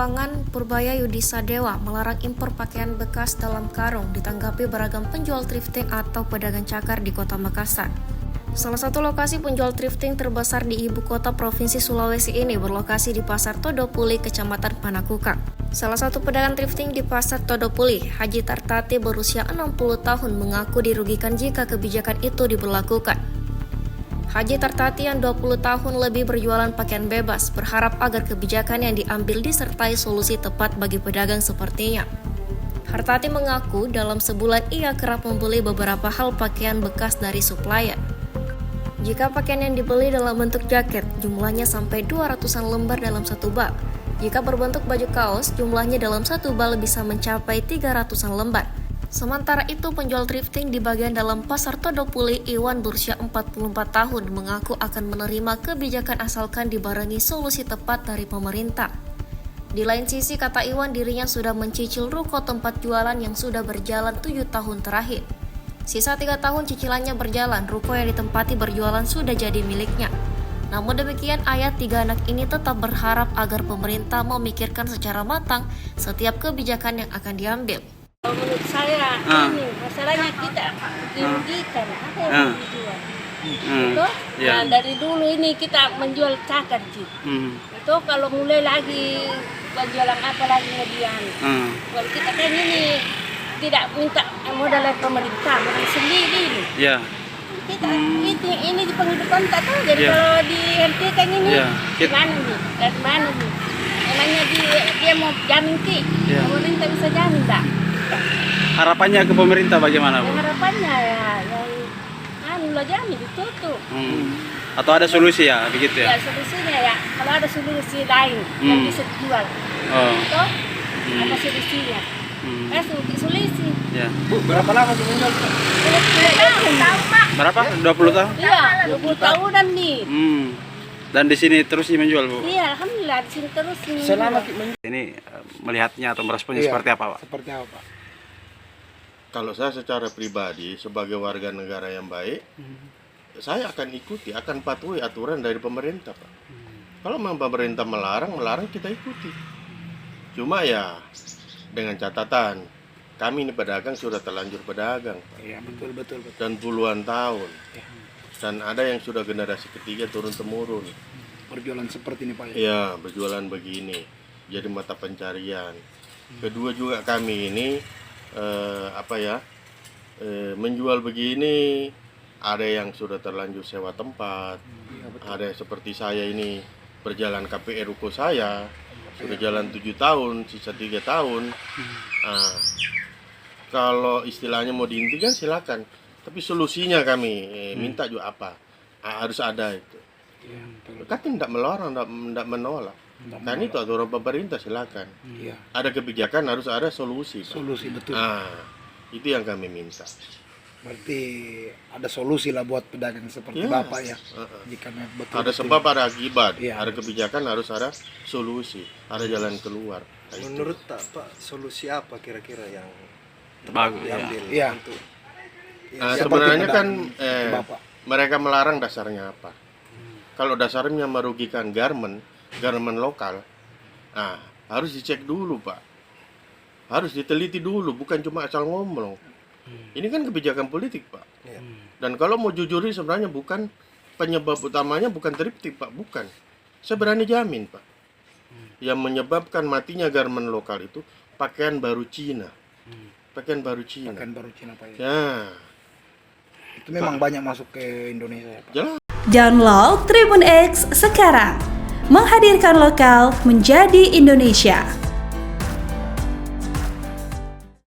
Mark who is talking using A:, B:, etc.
A: Keuangan Purbaya Yudisa Dewa melarang impor pakaian bekas dalam karung ditanggapi beragam penjual thrifting atau pedagang cakar di Kota Makassar. Salah satu lokasi penjual thrifting terbesar di ibu kota Provinsi Sulawesi ini berlokasi di Pasar Todopuli, Kecamatan Panakukang. Salah satu pedagang thrifting di Pasar Todopuli, Haji Tartati berusia 60 tahun mengaku dirugikan jika kebijakan itu diberlakukan. Haji Tartati yang 20 tahun lebih berjualan pakaian bebas berharap agar kebijakan yang diambil disertai solusi tepat bagi pedagang sepertinya. Tartati mengaku dalam sebulan ia kerap membeli beberapa hal pakaian bekas dari supplier. Jika pakaian yang dibeli dalam bentuk jaket, jumlahnya sampai 200-an lembar dalam satu bal. Jika berbentuk baju kaos, jumlahnya dalam satu bal bisa mencapai 300-an lembar. Sementara itu, penjual thrifting di bagian dalam Pasar Todopuli, Iwan berusia 44 tahun, mengaku akan menerima kebijakan asalkan dibarengi solusi tepat dari pemerintah. Di lain sisi, kata Iwan, dirinya sudah mencicil ruko tempat jualan yang sudah berjalan 7 tahun terakhir. Sisa 3 tahun cicilannya berjalan, ruko yang ditempati berjualan sudah jadi miliknya. Namun demikian, ayah 3 anak ini tetap berharap agar pemerintah memikirkan secara matang setiap kebijakan yang akan diambil.
B: Menurut saya ini masalahnya kita dirugikan, apa yang dijual itu nah, dari dulu ini kita menjual cakar sih itu kalau mulai lagi berjualan apa lagi kemudian kalau kita kan ini tidak minta modal dari pemerintah, modal sendiri kita ini di penghidupan tak tahu jadi kalau dihentikan ini gimana nih, dari mana nih emangnya dia mau jamin ki pemerintah bisa jamin tak?
C: Harapannya ke pemerintah bagaimana, Bu?
B: Harapannya ya, yang jamin ditutup.
C: Atau ada solusi ya, begitu ya?
B: Ya solusinya ya, kalau ada solusi lain yang bisa dijual, itu apa solusinya? Solusi.
C: Ya.
D: Bu, berapa lama sih menjual?
B: 20 tahun, Pak.
C: Berapa? 20 tahun?
B: Iya, 20 tahunan nih.
C: Dan di sini terus menjual, Bu?
B: Iya, alhamdulillah di sini terus menjual.
D: Selama
C: Ini melihatnya atau meresponnya seperti apa, Pak?
D: Seperti apa, Pak?
E: Kalau saya secara pribadi sebagai warga negara yang baik, saya akan ikuti, akan patuhi aturan dari pemerintah, Pak. Kalau memang pemerintah melarang kita ikuti. Cuma ya dengan catatan, kami ini pedagang sudah terlanjur pedagang, Pak.
D: Iya, betul.
E: Dan puluhan tahun. Dan ada yang sudah generasi ketiga turun-temurun.
D: Berjualan seperti ini, Pak.
E: Ya, berjualan begini. Jadi mata pencarian. Kedua juga kami ini menjual begini, ada yang sudah terlanjur sewa tempat, ada yang seperti saya ini berjalan KPR ruko saya sudah jalan 7 tahun, sisa 3 tahun. Kalau istilahnya mau dihentikan silakan, tapi solusinya kami minta juga apa, harus ada itu. Kami tidak melarang, tidak menolak. Kan itu aturan pemerintah, silakan. Ada kebijakan, harus ada solusi.
D: Solusi, betul.
E: Itu yang kami minta.
D: Berarti ada solusi lah buat pedagang seperti Bapak ya. Jika betul.
E: Ada sebab, ada akibat.
D: Ada
E: kebijakan, harus ada solusi, ada jalan keluar.
F: Menurut Pak, solusi apa kira-kira yang
C: bagus
F: diambil untuk
E: sebenarnya kan
D: Bapak.
E: mereka melarang dasarnya apa? Kalau dasarnya merugikan garment lokal, harus dicek dulu, Pak. Harus diteliti dulu, bukan cuma asal ngomong. Ini kan kebijakan politik, Pak. Dan kalau mau jujurin sebenarnya bukan penyebab utamanya, bukan thrifting, Pak, bukan. Saya berani jamin, Pak. Yang menyebabkan matinya garment lokal itu pakaian baru Cina. Pakaian baru Cina, Pak. Ya.
D: Itu memang banyak masuk ke Indonesia, Pak.
E: Jelas.
G: Download Tribun X sekarang, menghadirkan lokal menjadi Indonesia.